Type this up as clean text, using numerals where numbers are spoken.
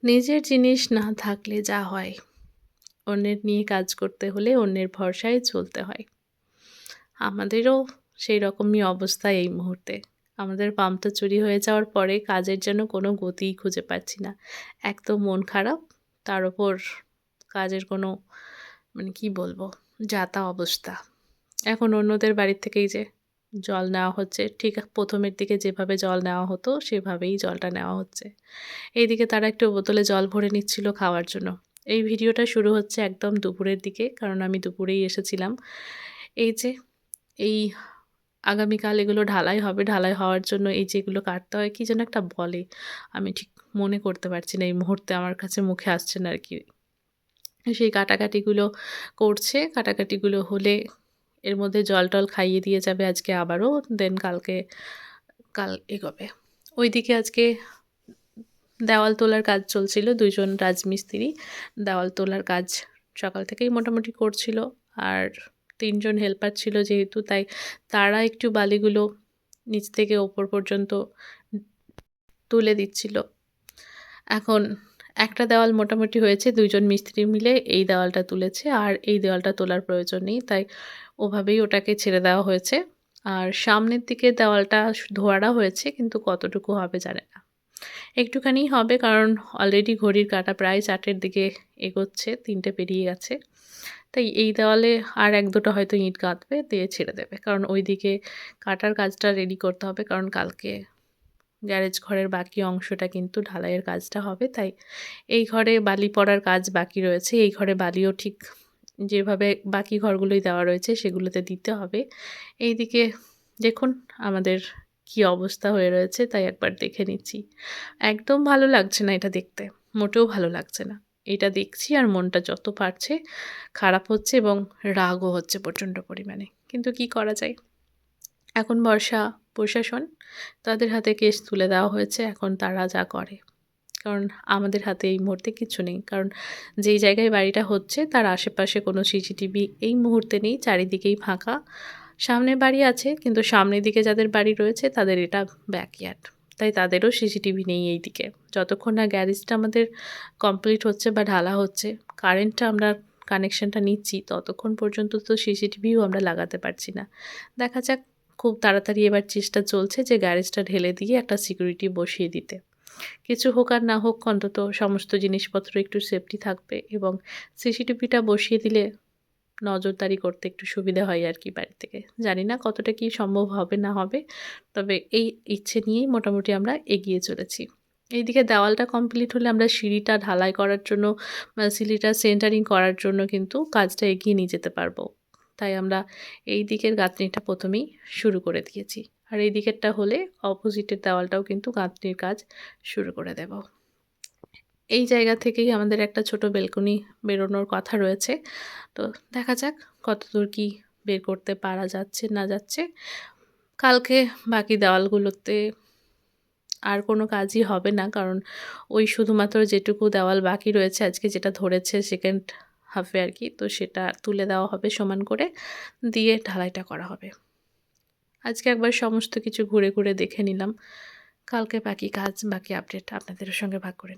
নিজের জিনিস না থাকলে যা হয়, অন্যের নিয়ে কাজ করতে হলে অন্যের ভরসায় চলতে হয়। আমাদেরও সেই রকমই অবস্থা এই মুহূর্তে। আমাদের পাম্পটা চুরি হয়ে যাওয়ার পরে কাজের যেন কোনো গতিই খুঁজে পাচ্ছি না। এক তো মন খারাপ, তার ওপর কাজের কোনো মানে কি বলবো? যা-তা অবস্থা। এখন অন্যদের বাড়ির থেকেই যে জল নেওয়া হচ্ছে, ঠিক ১ম এর দিকে যেভাবে জল নেওয়া হতো সেভাবেই জলটা নেওয়া হচ্ছে। এইদিকে তারা একটু বোতলে জল ভরে নিচ্ছিল খাওয়ার জন্য। এই ভিডিওটা শুরু হচ্ছে একদম দুপুরের দিকে, কারণ আমি দুপুরেই এসেছিলাম। এই যে এই আগামীকাল এগুলো ঢালাই হবে। ঢালাই হওয়ার জন্য এই যেগুলো কাটতে হয়, কি যেন একটা বলে? আমি ঠিক মনে করতে পারছি না এই মুহূর্তে, আমার কাছে মুখে আসছে না আরকি। সেই কাটাকাটিগুলো করছে। কাটাকাটিগুলো হলে এর মধ্যে জল-টল খাইয়ে দিয়ে যাবে আজকে আবারও। দেন কাল এগোবে। ওইদিকে আজকে দেওয়াল তোলার কাজ চলছিল। ২ জন রাজমিস্ত্রি দেওয়াল তোলার কাজ সকাল থেকেই মোটামুটি করছিল। আর ৩ জন হেল্পার ছিল যেহেতু, তাই তারা একটু বালিগুলো নিচ থেকে ওপর পর্যন্ত তুলে দিচ্ছিল। এখন একটা দেওয়াল মোটামুটি হয়েছে, ২ জন মিস্ত্রি মিলে এই দেওয়ালটা তুলেছে। আর এই দেওয়ালটা তোলার প্রয়োজন নেই। তাই ওভাবেই ওটাকে ছেড়ে দেওয়া হয়েছে। আর সামনের দিকে দেওয়ালটা ধোয়াড়া হয়েছে, কিন্তু কতটুকু হবে জানি না। একটুখানিই হবে, কারণ অলরেডি ঘড়ির কাঁটা প্রায় ৪ টের দিকে এগোচ্ছে, ৩ টে পেরিয়ে গেছে। তাই এই দেওয়ালে আর ১-২ টা হয়তো ইট গাঁথবে, দিয়ে ছেড়ে দেবে। কারণ ওইদিকে কাটার কাজটা রেডি করতে হবে, কারণ কালকে গ্যারেজ ঘরের বাকি অংশটা কিন্তু ঢালাইয়ের কাজটা হবে। তাই এই ঘরে বালি পড়ার কাজ বাকি রয়েছে। এই ঘরে বালিও ঠিক যেভাবে বাকি ঘরগুলোই দেওয়া রয়েছে সেগুলোতে দিতে হবে। এইদিকে দেখুন আমাদের কি অবস্থা হয়ে রয়েছে, তাই একবার দেখে নিচ্ছি। একদম ভালো লাগছে না এটা দেখতে। মোটেও ভালো লাগছে না। এটা দেখছি আর মনটা যত পারছে খারাপ হচ্ছে এবং রাগও হচ্ছে প্রচণ্ড পরিমাণে। কিন্তু কি করা যায়? এখন প্রশাসন, তাদের হাতে কেস তুলে দেওয়া হয়েছে। এখন তারা যা করে। কারণ আমাদের হাতে এই মুহূর্তে কিচ্ছু নেই। কারণ যেই জায়গায় বাড়িটা হচ্ছে তার আশেপাশে কোনো সিসিটিভি এই মুহূর্তে নেই। চারিদিকেই ফাঁকা। সামনে বাড়ি আছে, কিন্তু সামনের দিকে যাদের বাড়ি রয়েছে তাদের এটা ব্যাকইয়ার্ড। তাই তাদেরও সিসিটিভি নেই এইদিকে। যতক্ষণ না গ্যারেজটা আমাদের কমপ্লিট হচ্ছে বা ঢালা হচ্ছে, কারেন্টটা আমরা কানেকশনটা নিচ্ছি, ততক্ষণ পর্যন্ত তো সিসিটিভিও আমরা লাগাতে পারছি না। দেখা যাক, খুব তাড়াতাড়ি এবার চেষ্টা চলছে যে গ্যারেজটা ঢেলে দিয়ে একটা সিকিউরিটি বসিয়ে দিতে। কিছু হোক আর না হোক, অন্তত সমস্ত জিনিসপত্র একটু সেফটি থাকবে এবং সিসিটিভিটা বসিয়ে দিলে নজরদারি করতে একটু সুবিধা হয় আরকি বাড়ি থেকে। জানি না কতটা কি সম্ভব হবে না হবে। তবে এই ইচ্ছে নিয়েই মোটামুটি আমরা এগিয়ে চলেছি। এইদিকে দেওয়ালটা কমপ্লিট হলে আমরা সিঁড়িটা ঢালাই করার জন্য বা সিঁড়িটা সেন্টারিং করার জন্য কিন্তু কাজটা এগিয়ে নিয়ে যেতে পারবো। তাই আমরা এই দিকের গাঁথনিটা ১ম এই শুরু করে দিয়েছি। আর এই দিকেরটা হলে অপোজিটের দেওয়ালটাও কিন্তু গাঁথনির কাজ শুরু করে দেব। এই জায়গা থেকেই আমাদের একটা ছোট বেলকনি বেরোনোর কথা রয়েছে। তো দেখা যাক কতদূর কি বের করতে পারা যাচ্ছে না যাচ্ছে। কালকে বাকি দেওয়ালগুলোতে আর কোনো কাজই হবে না। কারণ ওই শুধুমাত্র যেটুকু দেওয়াল বাকি রয়েছে আজকে, যেটা ধরেছে সেকেন্ড হাফে আরকি, তো সেটা তুলে দেওয়া হবে সমান করে, দিয়ে ঢালাইটা করা হবে। আজকে একবার সমস্ত কিছু ঘুরে দেখে নিলাম। কালকে বাকি কাজ, বাকি আপডেট আপনাদের সঙ্গে ভাগ করে